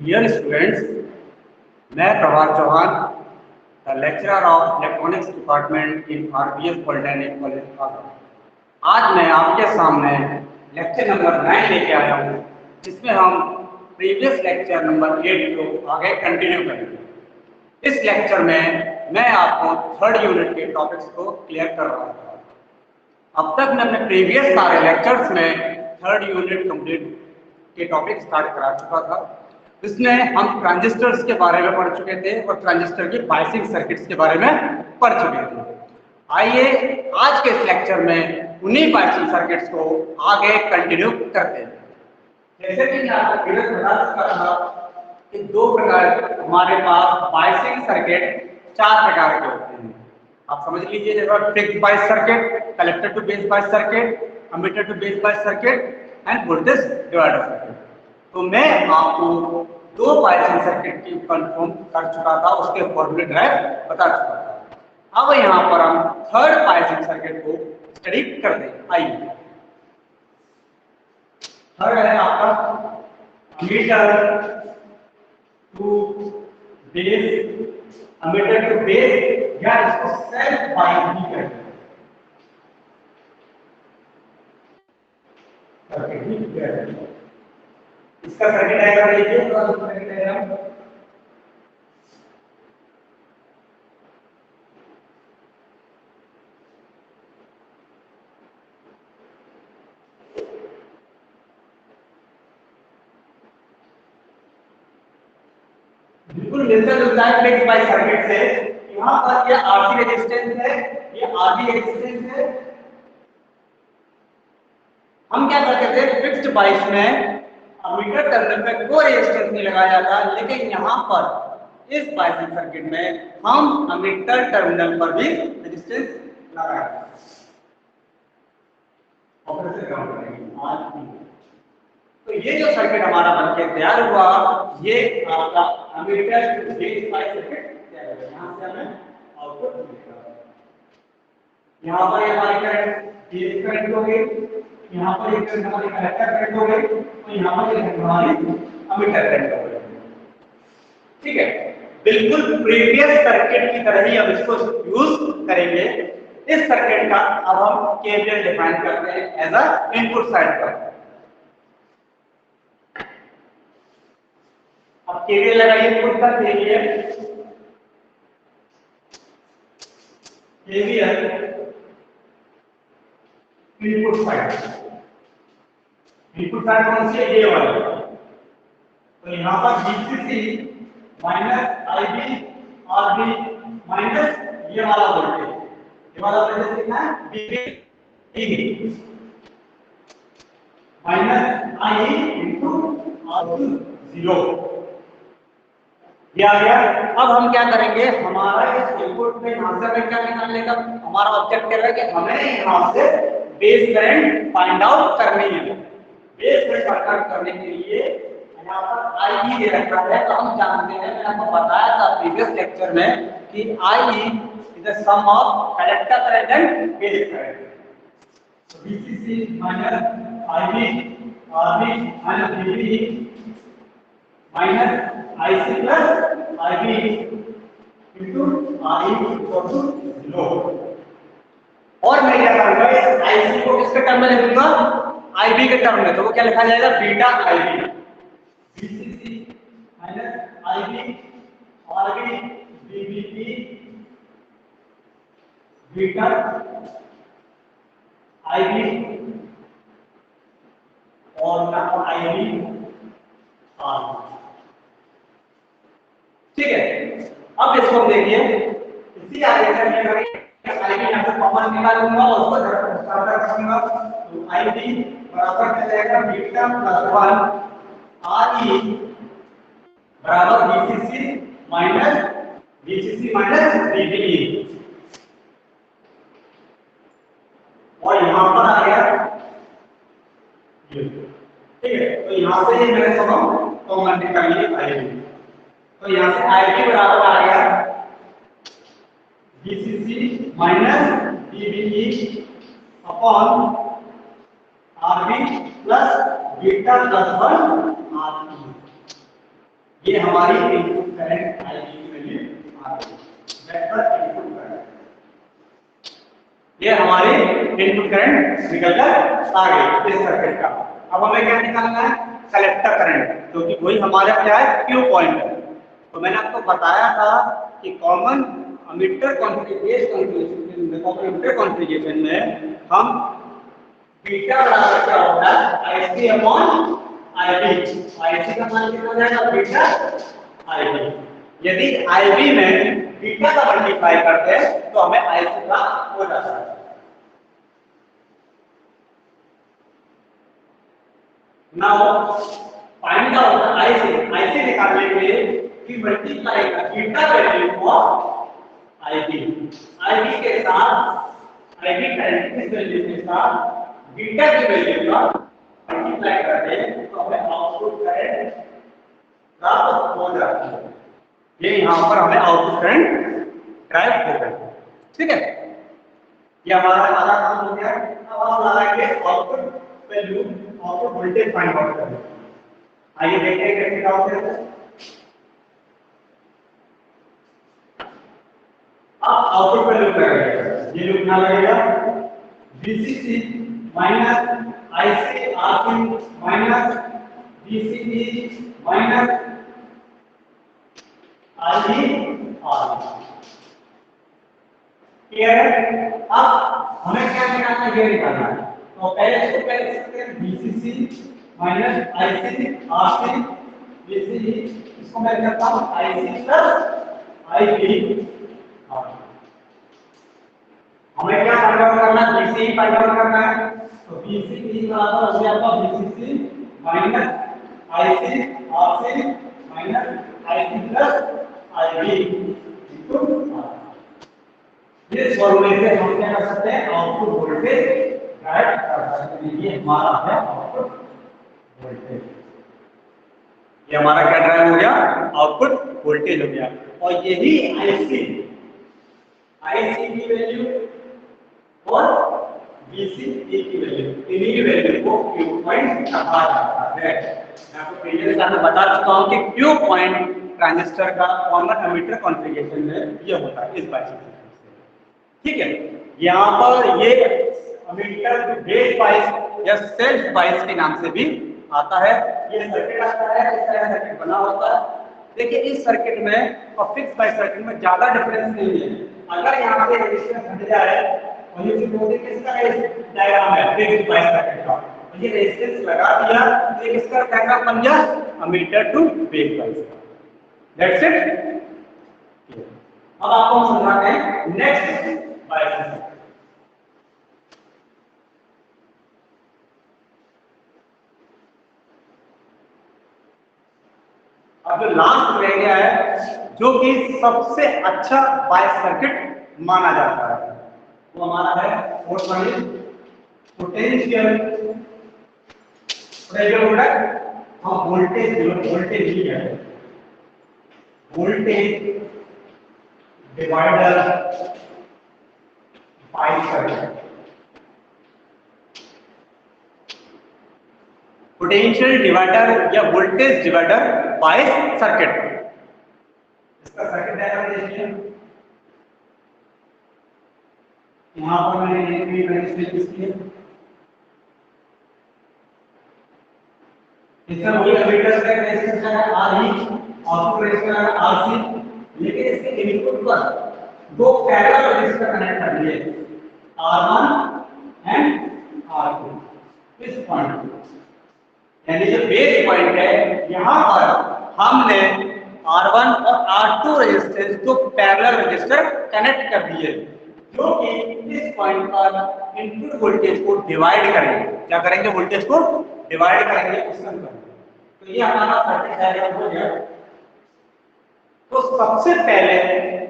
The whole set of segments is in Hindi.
डियर स्टूडेंट्स, मैं Prabhat Chauhan, the lecturer of electronics department in RBS polytechnic college Agra. आज मैं आपके सामने लेक्चर नंबर 9 लेके आया हूँ, जिसमें हम प्रीवियस लेक्चर नंबर 8 को आगे कंटिन्यू करेंगे। इस लेक्चर में मैं आपको थर्ड यूनिट के टॉपिक्स को क्लियर कर रहा था। अब तक मैं अपने प्रीवियस सारे लेक्चर्स में थर्ड यूनिट कंप्लीट के टॉपिक स्टार्ट करा चुका था। इसमें हम ट्रांजिस्टर्स के बारे में पढ़ चुके थे और ट्रांजिस्टर की बायसिंग सर्किट्स के बारे में पढ़ चुके थे। आइए आज के इस लेक्चर में उन्हीं बायसिंग सर्किट्स को आगे कंटिन्यू करते हैं। जैसे कि मैं आपको पहले बता चुका था कि दो प्रकार हमारे पास बायसिंग सर्किट चार प्रकार के होते हैं। आप समझ लीजिए, जैसे fixed bias circuit, collector to base bias circuit, emitter to base bias circuit and voltage divider circuit. तो मैं आपको दो बायसिंग सर्किट की कंफर्म कर चुका था, उसके फॉर्मूले ड्राइव बता चुका था। अब यहाँ पर हम थर्ड बायसिंग सर्किट को स्टडी करते हैं। आइए, थर्ड है आपका emitter to base, emitter to base या इसको सेल्फ बायस भी कहते हैं। इसका सर्किट डायग्राम देखिए, तो सर्किट डायग्राम बिल्कुल मिलता जुलता है फिक्स्ड बायस सर्किट से। यहाँ पर ये आरसी रेजिस्टेंस है, ये आरबी रेजिस्टेंस है। हम क्या करते थे, फिक्स्ड बायस में एमीटर टर्मिनल पे कोई रेजिस्टेंस नहीं लगाया जाता, लेकिन यहाँ पर इस बायसिंग सर्किट में हम एमीटर टर्मिनल पर भी रेजिस्टेंस लगाएंगे। ऑपरेशन काउंट करेंगे। तो ये जो सर्किट हमारा बनके तैयार हुआ, ये आपका emitter to base bias circuit तैयार हुआ। यहाँ से हमें आउटपुट मिलेगा। यहाँ पर हमारी करंट बेस करंट हो गई, यहाँ पर एक हमारी कलेक्टर करंट हो गई, और यहाँ पर एक हमारी एमीटर करंट हो गई। ठीक है, बिल्कुल प्रीवियस सर्किट की तरह ही हम इसको यूज करेंगे। इस सर्किट का अब हम केवीएल डिफाइन करते हैं एज अ इनपुट साइड पर। अब केवीएल लगाइए इनपुट का, KVL input side. Input side कौन सी है? ये वाली। तो यहाँ पर VCC minus IB RB minus ये वाला वोल्टेज, ये वाला वोल्टेज कितना है? VB minus IE into R2 0। ये आ गया। अब हम क्या करेंगे, हमारा इस इनपुट में यहाँ से हमें क्या निकालने का हमारा ऑब्जेक्टिव है कि हमें यहाँ से बेस करंट फाइंड आउट करनी है। बेस करंट फाइंड आउट करने के लिए यहाँ पर IE दे रखा है। तो हम जानते हैं, मैंने आपको बताया था प्रीवियस लेक्चर में कि IE is the sum of collector current and base current. तो VCC minus IB RB minus VB minus IC plus IB into RE equal to 0। और मैं क्या करूंगा, इस IC को किसके टर्म में लिखूंगा? IB के टर्म में। तो वो क्या लिखा जाएगा? Beta IB। VCC minus IB RB VBP beta IB और ना IB RB। ठीक है, अब इसको देखिए, इसी आगे से मैं IB यहाँ से कॉमन निकालूंगा और उसको ज्यादा रखूंगा। तो IB बराबर क्या जाएगा? बीटा प्लस 1 RE बराबर VCC माइनस VBE। और यहाँ पर आ गया ये। ठीक है, तो यहाँ से ये मैंने सब कॉमन निकाल लिया IB। तो यहाँ से IB बराबर आ गया VCC minus VBE upon RB plus beta plus 1 RE। ये हमारी इनपुट करंट आईवी की वैल्यू आ गई। वेक्टर इनपुट करंट, ये हमारी इनपुट करंट निकल कर आ गई इस सर्किट का। अब हमें क्या निकालना है? कलेक्टर करंट, क्योंकि वही हमारा क्या है? क्यू पॉइंट है। तो मैंने आपको बताया था कि कॉमन एमिटर कॉन्फ़िगरेशन में हम बीटा बराबर क्या होता है? IC upon IB। IC का मान कितना हो जाएगा? Beta IB। यदि IB में बीटा का मल्टीप्लाई करते हैं तो हमें IC का हो जाता है। नाउ फाइंड आउट IC निकालने के लिए कि मल्टीप्लाई का बीटा वैल्यू ऑफ IB के साथ IB करंट की वैल्यू के साथ बीटा की वैल्यू का मल्टीप्लाई करते हैं तो हमें आउटपुट करंट प्राप्त हो जाता है। ये यहाँ पर हमें आउटपुट करंट ड्राइव होता है। ठीक है, ये हमारा आधा काम हो गया। अब हम लगाएंगे output value, output voltage find out करेंगे। आइए देखते हैं कैसे काम करते हैं। अब आउटपुट वैल्यू करेंगे, ये लिखना लगेगा VCC minus IC RC minus VCE minus RE R। Clear है? अब हमें क्या निकालना है? ये निकालना है। तो पहले इसको क्या लिख सकते हैं? VCC minus IC RC VCE, इसको मैं करता हूं IC प्लस IB। हमें क्या फाइंड आउट करना है? VCE फाइंड आउट करना है। तो VCE बराबर हो गया आपका VCC minus IC RC minus IC plus IB into R। इस फॉर्मूले से हम क्या कर सकते हैं? आउटपुट वोल्टेज ड्राइव कर सकते हैं। ये हमारा है आउटपुट वोल्टेज। ये हमारा क्या ड्राइव हो गया? आउटपुट वोल्टेज हो गया। और यही IC की वैल्यू और VCE की वैल्यू, इन्हीं वैल्यू को क्यू पॉइंट कहा जाता है। मैं आपको प्रीवियस क्लास में बता चुका हूं कि क्यू पॉइंट ट्रांजिस्टर का कॉमन एमिटर कॉन्फ़िगरेशन में ये होता है इस बाइसिकल से। ठीक है, यहाँ पर ये एमिटर बेस बाइस या सेल्फ बाइस के नाम से भी आता है। ये सर्किट आता है, इस तरह सर्किट बना होता है। देखिए इस सर्किट में और फिक्स बाइस सर्किट में ज्यादा डिफरेंस नहीं है। अगर यहाँ पे रेजिस्टेंस हट जाए और ये जो किसका डायग्राम है फिक्स बाइस सर्किट का, ये रेजिस्टेंस लगा दिया तो ये किसका डायग्राम बन गया? एमिटर टू बेस बाइस का। That's it. अब आपको हम समझाते हैं नेक्स्ट बाइस। अब जो लास्ट रह गया है जो कि सबसे अच्छा बाइस सर्किट माना जाता है वो हमारा है fourth one is potential pressure product. हम वोल्टेज ही है वोल्टेज डिवाइडर बाइस सर्किट। पोटेंशियल डिवाइडर या वोल्टेज डिवाइडर बाइस सर्किट। इसका सर्किट डायग्राम देखिए। यहां पर मैंने एक भी रेजिस्टेंस किया, इसका वही एमिटर का रेजिस्टेंस है RE, आउटपुट रेजिस्टेंस है RC, लेकिन इसके इनपुट पर दो पैरेलल रेजिस्टर कनेक्ट कर दिए R1 एंड R2। इस पॉइंट यानी जो बेस पॉइंट है यहां पर हमने R1 और R2 रेजिस्टेंस को पैरेलल रेजिस्टर कनेक्ट कर दिए जो कि इस पॉइंट पर इनपुट वोल्टेज को डिवाइड करेंगे। क्या करेंगे? वोल्टेज को डिवाइड करेंगे उसका। तो ये हमारा सर्किट डायग्राम हो गया। तो सबसे पहले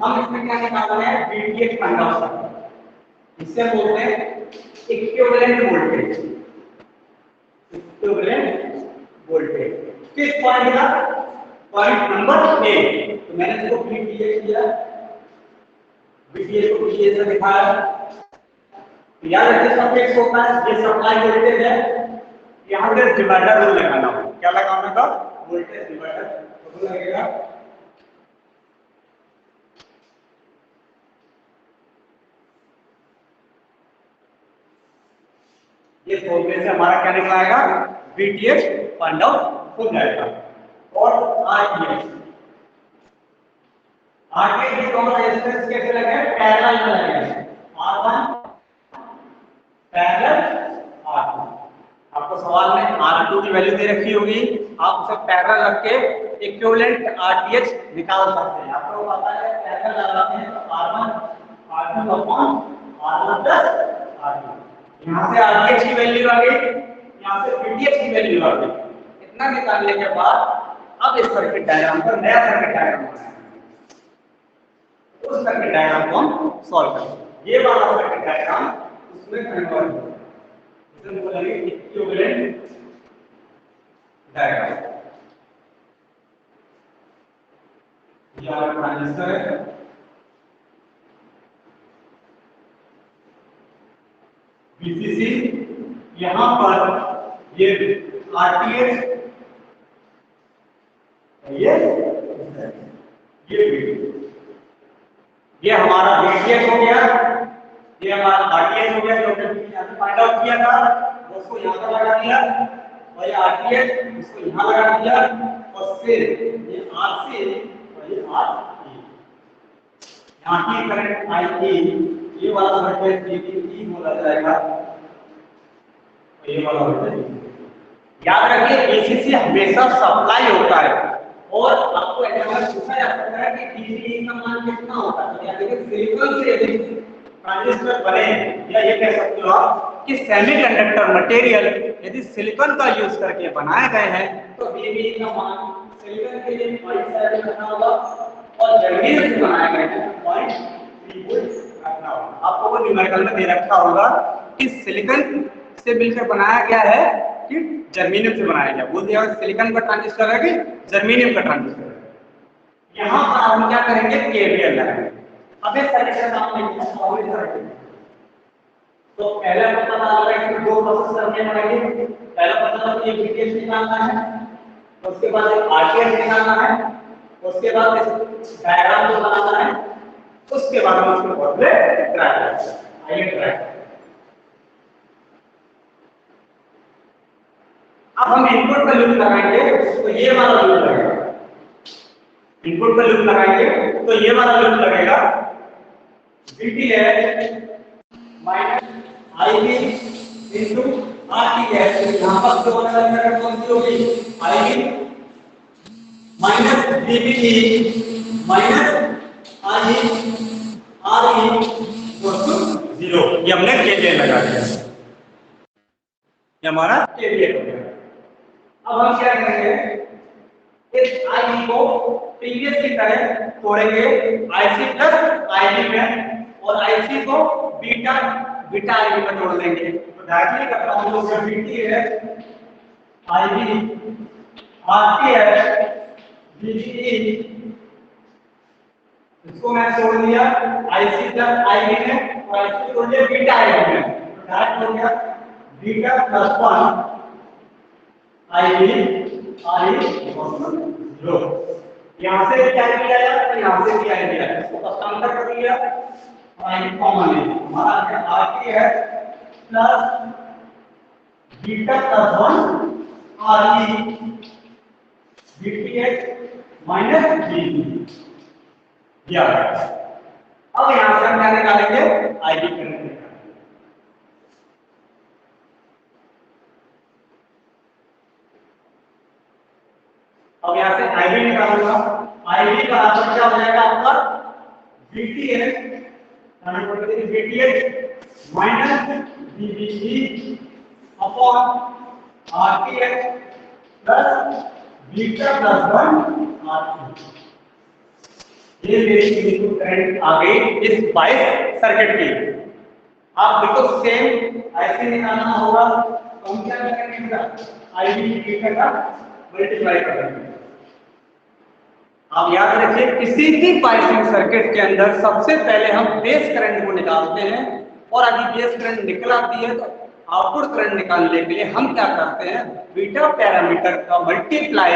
हम इसमें क्या निकालना है? VTH फाइंड आउट करना है। इससे बोलते हैं इक्विवेलेंट वोल्टेज। इक्विवेलेंट वोल्टेज किस पॉइंट का? Point number A. तो मैंने इसको VTH किया, VTH को VTH से दिखाया। याद रखिए सब फिक्स होता है, ये सप्लाई वोल्टेज है। यहाँ पे डिवाइडर रूल लगाना होगा। क्या लगाना होगा? वोल्टेज डिवाइडर लगेगा। ये फॉर्मूले से हमारा क्या निकल आएगा, VTH फाइंड आउट हो जाएगा। और RTH ये दोनों रेजिस्टेंस कैसे लगे, पैरेलल में लगे, R1 पैरेलल R2। आपको सवाल में R2 की वैल्यू दे रखी होगी, आप उसे पैरेलल रख के इक्विवेलेंट RTH निकाल सकते हैं। आपको पता है पैरेलल लगाते हैं तो R1 R2 upon R1 plus R2, यहाँ से RTH की वैल्यू आ गई, यहाँ से VTH की वैल्यू आ गई। इतना निकालने के बाद अब इस सर्किट डायग्राम पर नया सर्किट डायग्राम बनाएंगे, उस सर्किट डायग्राम को हम सॉल्व करेंगे। ये वाला सर्किट डायग्राम उसमें कन्वर्ट होगा, इसे बोलेंगे इक्विवेलेंट डायग्राम। ये हमारा ट्रांजिस्टर है, VCC, यहां पर ये RTH, ये हमारा VTH हो गया, ये हमारा RTH हो गया जो हमने यहां से फाइंड आउट किया था, उसको यहां पर लगा दिया, और ये RTH इसको यहां लगा दिया, और फिर ये RC और ये RE, यहाँ की करंट IE, ये वाला वोल्टेज VBE बोला जाएगा, और ये वाला वोल्टेज। याद रखिए VCC हमेशा सप्लाई होता है, और आपको एग्जाम में पूछा जा सकता है कि VBE का मान कितना होता है, यानी कि सिलिकॉन से यदि ट्रांजिस्टर बने, या ये कह सकते हो आप कि सेमीकंडक्टर मटेरियल यदि सिलिकॉन का यूज करके बनाए गए हैं तो VBE का मान सिलिकॉन के लिए 0.7 रखना होगा, और जर्मेनियम से बनाए गए हैं 0.3 वोल्ट रखना होगा। आपको वो न्यूमेरिकल में दे रखा होगा कि सिलिकॉन से मिलकर बनाया गया है कि जर्मेनियम से बनाया गया, बोल दिया सिलिकॉन का ट्रांजिस्टर है कि जर्मेनियम का ट्रांजिस्टर है। यहाँ पर हम क्या करेंगे, KVL लगाएंगे। अब इस तरीके से हम सॉल्व करेंगे, तो पहले पता लगा कि दो प्रोसेस करने पड़ेंगे। पहला पता लगा कि VTH निकालना है, उसके बाद RTH निकालना है, उसके बाद इस डायग्राम को बनाना है, उसके बाद हम उसको फॉर्मूले ट्राई करेंगे। आइए ट्राई करें। अब हम इनपुट पे लूप लगाएंगे, तो ये वाला लूप लगेगा। इनपुट पे लूप लगाएंगे तो ये वाला लूप लगेगा, VTH minus IB into RTH। यहाँ पर जो वाला करंट कौन सी होगी, IB minus VBE minus RE equal to 0। ये हमने KVL लगा दिया, ये हमारा KVL हो गया। अब हम क्या करेंगे, इस IE को प्रीवियस की तरह तोड़ेंगे IC प्लस IB में, और IC को बीटा IB में तोड़ देंगे। तो डायरेक्टली करता हूं, तो VTH IB RTH VBE, इसको मैं तोड़ दिया IC प्लस IB में, और IC तोड़ दिया बीटा IB में, तो डायरेक्ट हो गया beta plus 1 IB RE equal to 0। यहाँ से क्या किया जाए, यहाँ से क्या किया जाए, इसको हस्तांतर कर दिया, और कॉमन है हमारा RTH plus beta plus 1 RE VTH minus VBE। अब यहाँ से हम क्या निकालेंगे, IB करंट निकालेंगे। अब यहाँ से IB निकालूंगा, IB बराबर क्या हो जाएगा आपका, VTH minus VBE upon RTH plus beta plus 1 RE। ये मेरी इनपुट करंट आ गई इस बाइस सर्किट की। आप बिल्कुल सेम ऐसे निकालना होगा, तो हम क्या करेंगे, IB बीटा का मल्टीप्लाई करेंगे। आप याद रखिए किसी भी बाइसिंग सर्किट के अंदर सबसे पहले हम बेस करंट को निकालते हैं, और अगर बेस करंट निकल आती है तो आउटपुट करंट निकालने के लिए हम क्या करते हैं, बीटा पैरामीटर का मल्टीप्लाई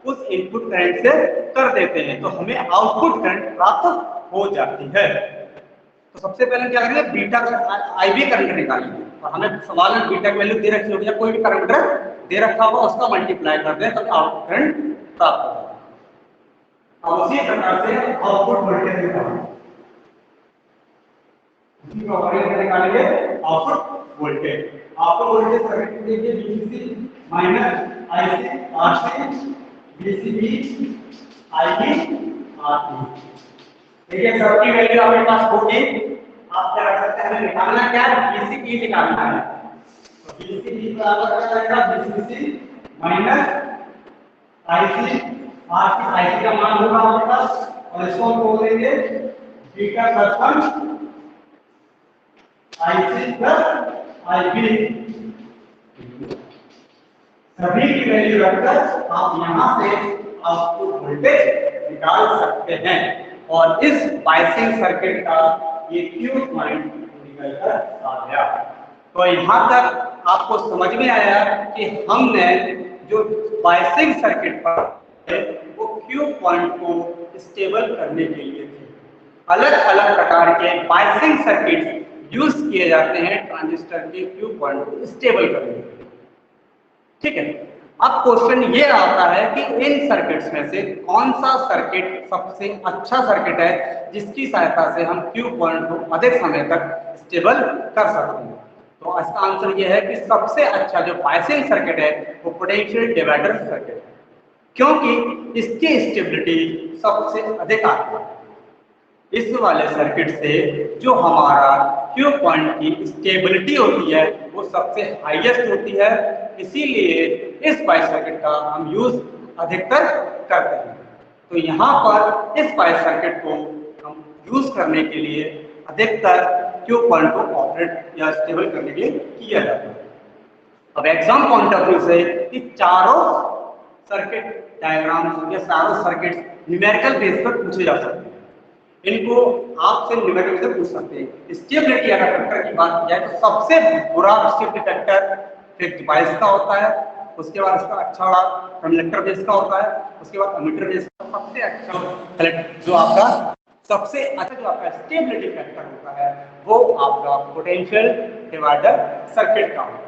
उस इनपुट करंट से कर देते हैं तो हमें आउटपुट करंट प्राप्त हो जाती है। तो सबसे पहले क्या करेंगे, बीटा आईवी करंट निकालेंगे और हमें सवाल में बीटा की वैल्यू दे रखी होगी या कोई भी पैरामीटर दे रखा होगा उसका मल्टीप्लाई कर दें तो आउटपुट करंट प्राप्त होगा। अब उसी प्रकार से आउटपुट वोल्टेज निकालेंगे, उसी प्रकार निकालेंगे output voltage. Output voltage circuit देखिए VCC minus IC RC VCB IB RC। देखिए सबकी वैल्यू आपके पास होगी, आप क्या कर सकते हैं, हमें निकालना क्या है, VCB निकालना है। तो VCB बराबर क्या रहेगा, VCC माइनस IC RC का मान होगा आपके पास और इसको हम बोल देंगे beta plus 1 IC plus IB। सभी की वैल्यू रखकर आप यहां से आउटपुट वोल्टेज निकाल सकते हैं और इस बायसिंग सर्किट का ये Q पॉइंट निकल कर आ गया। तो यहां तक आपको समझ में आया कि हमने जो बायसिंग सर्किट पर वो Q पॉइंट को स्टेबल करने के लिए थे। अलग अलग प्रकार के बायसिंग सर्किट यूज किए जाते हैं ट्रांजिस्टर के Q पॉइंट को स्टेबल करने के लिए। ठीक है, अब क्वेश्चन ये आता है कि इन सर्किट्स में से कौन सा सर्किट सबसे अच्छा सर्किट है जिसकी सहायता से हम Q पॉइंट को अधिक समय तक स्टेबल कर सकते हैं। तो इसका आंसर ये है कि सबसे अच्छा जो बायसिंग सर्किट है वो पोटेंशियल डिवाइडर सर्किट है, क्योंकि इसकी स्टेबिलिटी सबसे अधिक आती है। इस वाले सर्किट से जो हमारा Q पॉइंट की स्टेबिलिटी होती है वो सबसे हाईएस्ट होती है, इसीलिए इस बायस सर्किट का हम यूज अधिकतर करते हैं। तो यहाँ पर इस बायस सर्किट को हम यूज करने के लिए अधिकतर Q पॉइंट को ऑपरेट या स्टेबल करने के लिए किया जाता है। अब एग्जाम पॉइंट ऑफ व्यू से कि चारों सर्किट डायग्राम या चारों सर्किट न्यूमेरिकल बेस पर पूछे जा सकते हैं, इनको आपसे न्यूमेरिकल से पूछ सकते हैं। स्टेबिलिटी अगर फैक्टर की बात की जाए तो सबसे बुरा स्टेबिलिटी फैक्टर फिक्स्ड बायस का होता है, उसके बाद इसका अच्छा वाला कंडक्टर बेस का होता है, उसके बाद एमीटर बेस का। सबसे अच्छा जो आपका सबसे अच्छा जो आपका स्टेबिलिटी फैक्टर होता है वो आपका पोटेंशियल डिवाइडर सर्किट का होता है।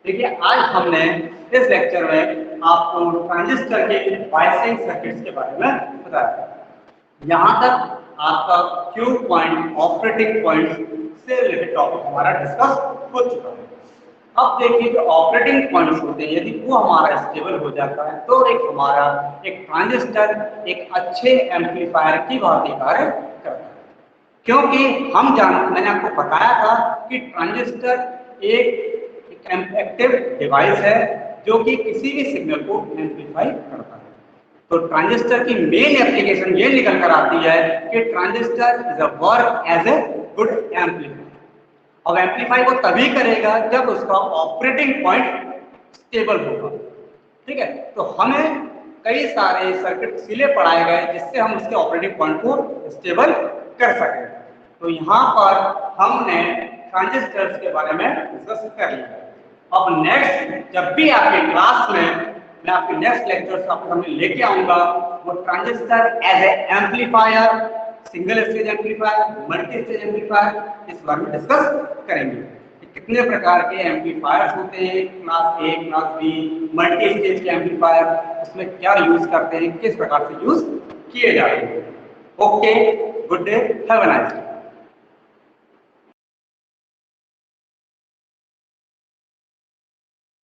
देखिए आज हमने इस लेक्चर में आपको ट्रांजिस्टर के बायसिंग सर्किट्स के बारे में बताया। यहाँ तक आपका Q पॉइंट ऑपरेटिंग पॉइंट से रिलेटेड टॉपिक हमारा डिस्कस हो चुका है। अब देखिए जो ऑपरेटिंग पॉइंट्स होते हैं यदि वो हमारा स्टेबल हो जाता है तो एक ट्रांजिस्टर एक अच्छे एम्पलीफायर की भांति कार्य करता है, क्योंकि मैंने आपको बताया था कि ट्रांजिस्टर एक एक्टिव डिवाइस है जो कि किसी भी सिग्नल को एम्पलीफाई करता है। तो ट्रांजिस्टर की मेन एप्लीकेशन ये निकल कर आती है कि transistor is a work as a good amplifier. अब एम्पलीफाई वो तभी करेगा जब उसका ऑपरेटिंग पॉइंट स्टेबल होगा। ठीक है, तो हमें कई सारे सर्किट इसीलिए पढ़ाए गए जिससे हम उसके ऑपरेटिंग पॉइंट को स्टेबल कर सकें। तो यहाँ पर हमने ट्रांजिस्टर्स के बारे में डिस्कस कर लिया। अब नेक्स्ट जब भी आपके क्लास में मैं आपके नेक्स्ट लेक्चर आपके सामने लेके आऊंगा वो transistor as a amplifier, single stage amplifier, multi stage amplifier, इस बारे में डिस्कस करेंगे। कितने प्रकार के एम्पलीफायर्स होते हैं, class A, class B, multi stage के एम्पलीफायर, उसमें क्या यूज करते हैं, किस प्रकार से यूज किए जाते हैं। Okay, good day, have a nice day.